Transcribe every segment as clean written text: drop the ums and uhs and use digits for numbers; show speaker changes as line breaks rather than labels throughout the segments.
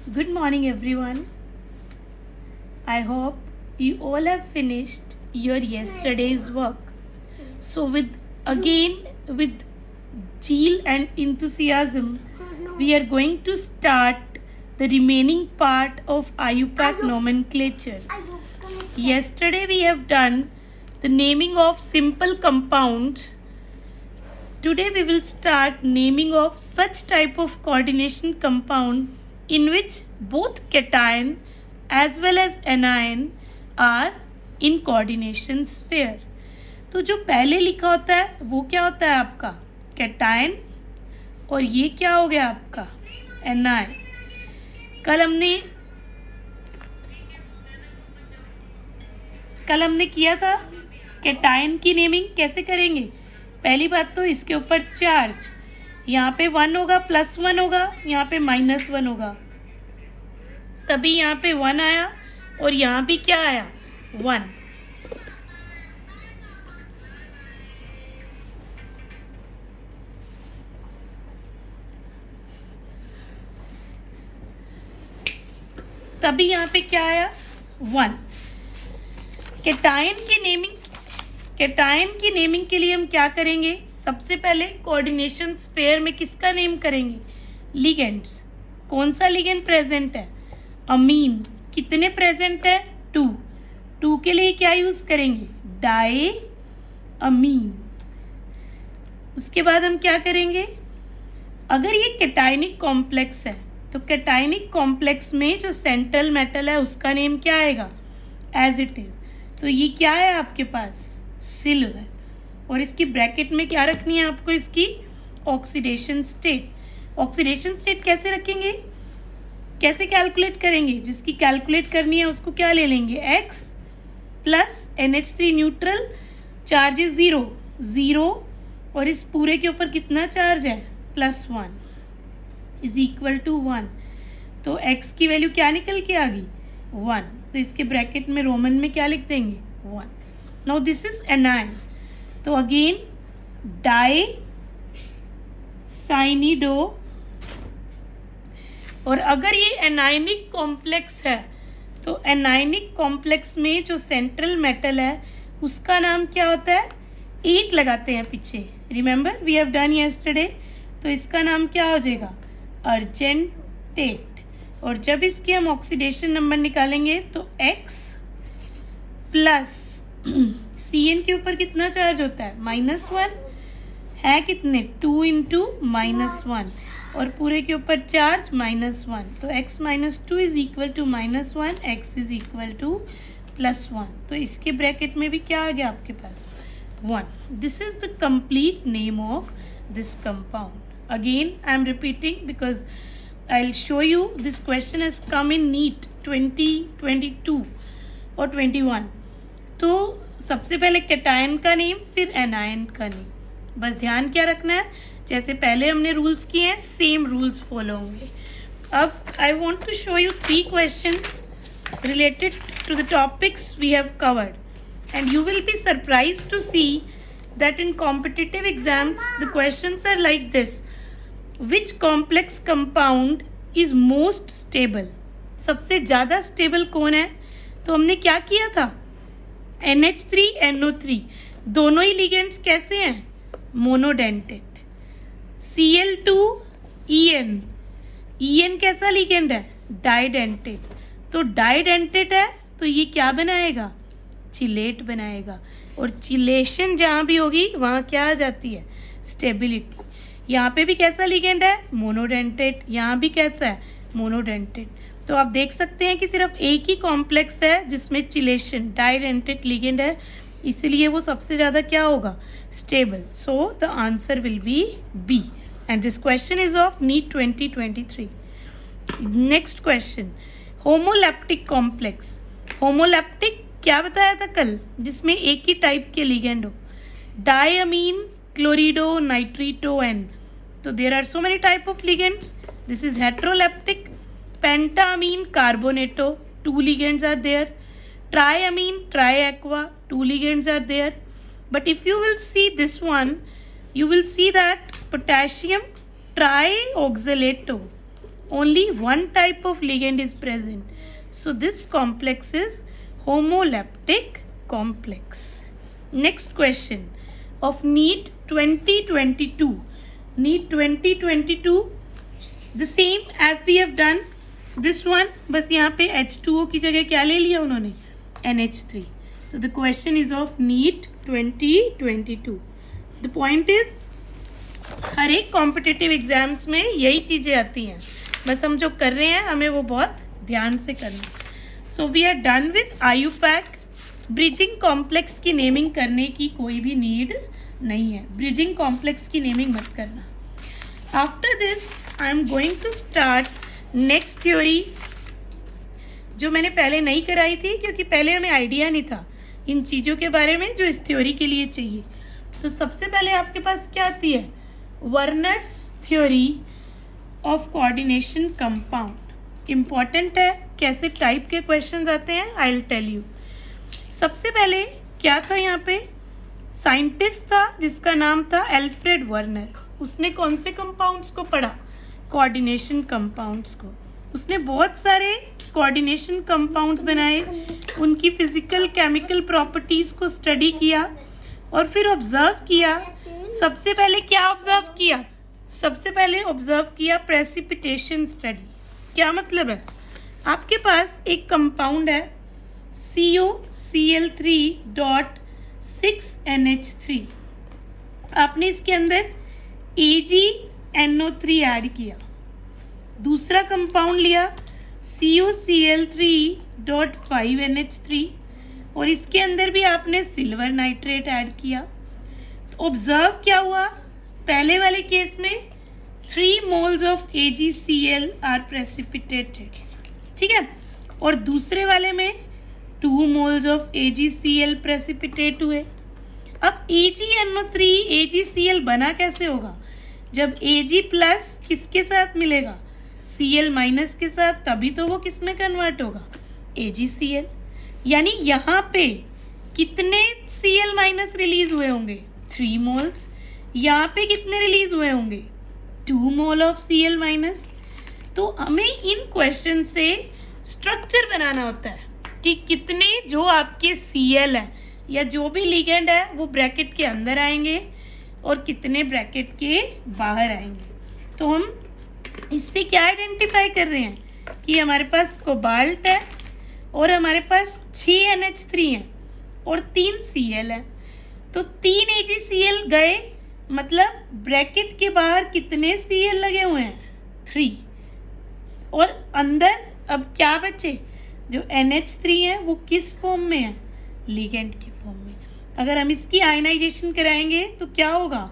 Good morning, everyone. I hope you all have finished your yesterday's work. So, with zeal and enthusiasm, we are going to start the remaining part of IUPAC nomenclature. Yesterday, we have done the naming of simple compounds. Today, we will start naming of such type of coordination compound in which both cation as well as anion are in coordination sphere. तो जो पहले लिखा होता है वो क्या होता है आपका कैटायन, और ये क्या हो गया आपका एनायन. कल हमने किया था कैटायन की नेमिंग कैसे करेंगे. पहली बात तो इसके ऊपर चार्ज, यहाँ पे 1 होगा, +1 होगा, यहाँ पे -1 होगा, तभी यहाँ पे 1 आया और यहाँ भी क्या आया 1. तभी यहाँ पे क्या आया 1. कैटायन की नेमिंग के लिए हम क्या करेंगे. सबसे पहले कोऑर्डिनेशन स्पेयर में किसका नेम करेंगे, लिगेंड्स. कौन सा लिगेंड प्रेजेंट है, अमीन. कितने प्रेजेंट है 2 के लिए क्या यूज करेंगे डाई अमीन. उसके बाद हम क्या करेंगे, अगर ये कैटायनिक कॉम्प्लेक्स है तो कैटायनिक कॉम्प्लेक्स में जो सेंट्रल मेटल है उसका नेम क्या आएगा एज इट इज. तो ये क्या है आपके पास सिल्वर, और इसकी ब्रैकेट में क्या रखनी है आपको, इसकी ऑक्सीडेशन स्टेट. ऑक्सीडेशन स्टेट कैसे रखेंगे, कैसे कैलकुलेट करेंगे. जिसकी कैलकुलेट करनी है उसको क्या ले लेंगे X plus NH3 neutral, charge is 0 और इस पूरे के ऊपर कितना चार्ज है +1 इज इक्वल टू 1. तो X की वैल्यू क्या निकल के आ गई 1. तो इसके ब्रैकेट में रोमन में क्या लिख देंगे 1. Now this is anion. तो अगेन डाई साइनिडो, और अगर ये एनायनिक कॉम्प्लेक्स है तो एनायनिक कॉम्प्लेक्स में जो सेंट्रल मेटल है उसका नाम क्या होता है, 8 लगाते हैं पीछे. Remember we have done yesterday. तो इसका नाम क्या हो जाएगा अर्जेंटेट. और जब इसके हम ऑक्सीडेशन नंबर निकालेंगे तो X प्लस Cn के ऊपर कितना चार्ज होता है -1 है, कितने 2 × -1, और पूरे के ऊपर चार्ज -1. तो X - 2 is equal to -1, X is equal to +1. तो इसके ब्रैकेट में भी क्या आ गया आपके पास 1. This is the complete name of this compound. Again I am repeating because I'll show you this question has come in NEET 2022 और 21. तो सबसे पहले कैटायन का नेम, फिर एनायन का नेम. बस ध्यान क्या रखना है, जैसे पहले हमने रूल्स किए हैं सेम रूल्स फॉलो होंगे. अब I want to show you 3 questions related to the topics we have covered, and you will be surprised to see that in competitive exams the questions are like this. Which complex compound is most stable? सबसे ज़्यादा stable कौन है. तो हमने क्या किया था NH3 NO3 दोनों ही लिगेंड्स कैसे हैं मोनोडेंटेट. Cl2 En कैसा लिगेंड है डाइडेंटेट. तो डाइडेंटेट है तो ये क्या बनाएगा चिलेट बनाएगा, और चिलेशन जहाँ भी होगी वहाँ क्या आ जाती है स्टेबिलिटी. यहाँ पे भी कैसा लिगेंड है मोनोडेंटेट, यहाँ भी कैसा है मोनोडेंटेट. तो आप देख सकते हैं कि सिर्फ एक ही कॉम्प्लेक्स है जिसमें चिलेशन डाइडेंटेट लिगेंड है, इसलिए वो सबसे ज़्यादा क्या होगा stable. So the answer will be B, and this question is of NEET 2023. Next question, homoleptic complex. Homoleptic क्या बताया था कल, जिसमें एक ही टाइप के लिगेंड हो. Diammine, chlorido, nitrito, and so there are so many type of ligands. This is heteroleptic. Pentamine, carbonato, 2 ligands are there. Triamine, triaqua, 2 ligands are there. But if you will see this one, you will see that potassium trioxalato only one type of ligand is present. So this complex is homoleptic complex. Next question of NEET 2022. NEET 2022, the same as we have done this one, बस यहाँ पे H2O की जगह क्या ले लिया उन्होंने, NH3. So the question is of NEET 2022. The point is हर एक कॉम्पिटिटिव एग्जाम्स में यही चीज़ें आती हैं, बस हम जो कर रहे हैं हमें वो बहुत ध्यान से करना. So we are done with IUPAC. Bridging complex की नेमिंग करने की कोई भी नीड नहीं है, ब्रिजिंग कॉम्प्लेक्स की नेमिंग मत करना. After this I am going to start next theory, जो मैंने पहले नहीं कराई थी क्योंकि पहले हमें आइडिया नहीं था इन चीज़ों के बारे में जो इस थ्योरी के लिए चाहिए. तो सबसे पहले आपके पास क्या आती है, Werner's theory of coordination compound. Important है, कैसे टाइप के क्वेश्चंस आते हैं आई विल टेल यू. सबसे पहले क्या था, यहाँ पे साइंटिस्ट था जिसका नाम था एल्फ्रेड वर्नर. उसने कौन से कंपाउंड्स को पढ़ा, कोऑर्डिनेशन कंपाउंड्स को. उसने बहुत सारे कोऑर्डिनेशन कंपाउंड्स बनाए, उनकी फिजिकल केमिकल प्रॉपर्टीज़ को स्टडी किया और फिर ऑब्जर्व किया. सबसे पहले क्या ऑब्जर्व किया, सबसे पहले ऑब्जर्व किया प्रेसिपिटेशन स्टडी. क्या मतलब है, आपके पास एक कंपाउंड है COCl3.6NH3, आपने इसके अंदर AgNO3 ऐड किया. दूसरा कंपाउंड लिया COCl3.5NH3 और इसके अंदर भी आपने सिल्वर नाइट्रेट ऐड किया. ऑब्जर्व क्या हुआ, पहले वाले केस में 3 moles of AgCl are precipitated, ठीक है, और दूसरे वाले में 2 moles ऑफ AgCl प्रेसिपिटेट हुए. अब AgNO3 AgCl बना कैसे होगा, जब Ag प्लस किसके साथ मिलेगा, Cl माइनस के साथ, तभी तो वो किस में कन्वर्ट होगा, AgCl. यानी यहाँ पे कितने Cl माइनस रिलीज हुए होंगे, 3 moles. यहाँ पे कितने रिलीज हुए होंगे, 2 mole ऑफ Cl माइनस. तो हमें इन क्वेश्चन से स्ट्रक्चर बनाना होता है कि कितने जो आपके Cl है या जो भी लिगेंड है वो ब्रैकेट के अंदर आएंगे और कितने ब्रैकेट के बाहर आएंगे. तो हम इससे क्या आइडेंटिफाई कर रहे हैं कि हमारे पास कोबाल्ट है और हमारे पास 6 NH3 है और 3 Cl है. तो 3 AgCl गए, मतलब ब्रैकेट के बाहर कितने Cl लगे हुए हैं, 3, और अंदर अब क्या बचे, जो NH3 है वो किस फॉर्म में है, लिगेंड की फॉर्म में. अगर हम इसकी आयनाइजेशन कराएंगे तो क्या होगा,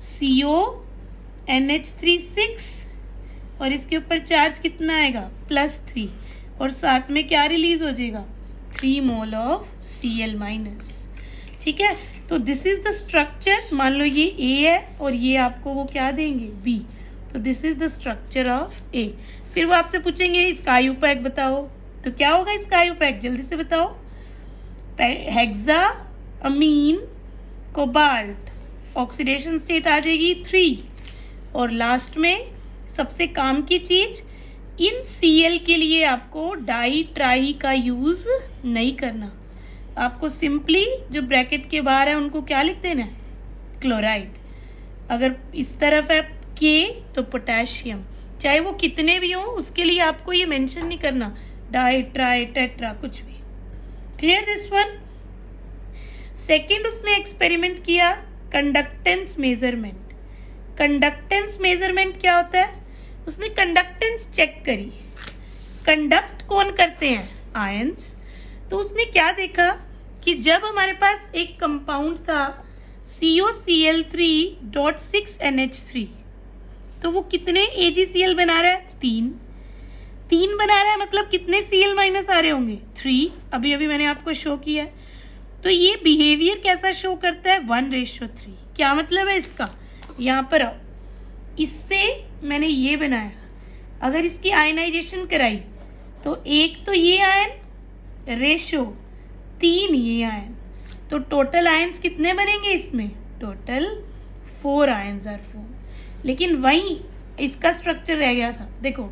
CONH3 और इसके ऊपर चार्ज कितना आएगा, +3, और साथ में क्या रिलीज हो जाएगा, 3 mole ऑफ Cl माइनस. ठीक है, तो दिस इज द स्ट्रक्चर. मान लो ये A है और ये आपको वो क्या देंगे, B. तो this is the structure of A. फिर वो आपसे पूछेंगे इसका आयुपैक बताओ, तो क्या होगा इसका आयुपैक, जल्दी से बताओ. हेक्सा अमीन कोबाल्ट, ऑक्सीडेशन स्टेट आ जाएगी 3, और लास्ट में सबसे काम की चीज, इन Cl के लिए आपको डाई ट्राई का यूज नहीं करना. आपको सिंपली जो ब्रैकेट के बाहर है उनको क्या लिख देना है, क्लोराइड. अगर इस तरफ है K तो पोटेशियम, चाहे वो कितने भी हों उसके लिए आपको ये मेंशन नहीं करना, डाई ट्राई टेट्रा कुछ भी. Clear this one. सेकेंड उसने एक्सपेरिमेंट किया कंडक्टेंस मेजरमेंट. कंडक्टेंस मेजरमेंट क्या होता है, उसने कंडक्टेंस चेक करी. कंडक्ट कौन करते हैं, आयंस. तो उसने क्या देखा कि जब हमारे पास एक कंपाउंड था COCl3.6NH3, तो वो कितने AgCl बना रहा है, 3 बना रहा है, मतलब कितने Cl माइनस आ रहे होंगे, 3. अभी अभी मैंने आपको शो किया है. तो ये बिहेवियर कैसा शो करता है, 1:3. क्या मतलब है इसका, यहाँ पर आओ, इससे मैंने ये बनाया, अगर इसकी आयनाइजेशन कराई तो एक तो ये आयन रेशो 3 ये आयन, तो टोटल आयंस कितने बनेंगे इसमें, टोटल 4 आयंस आर फॉर्म. लेकिन वहीं इसका स्ट्रक्चर रह गया था, देखो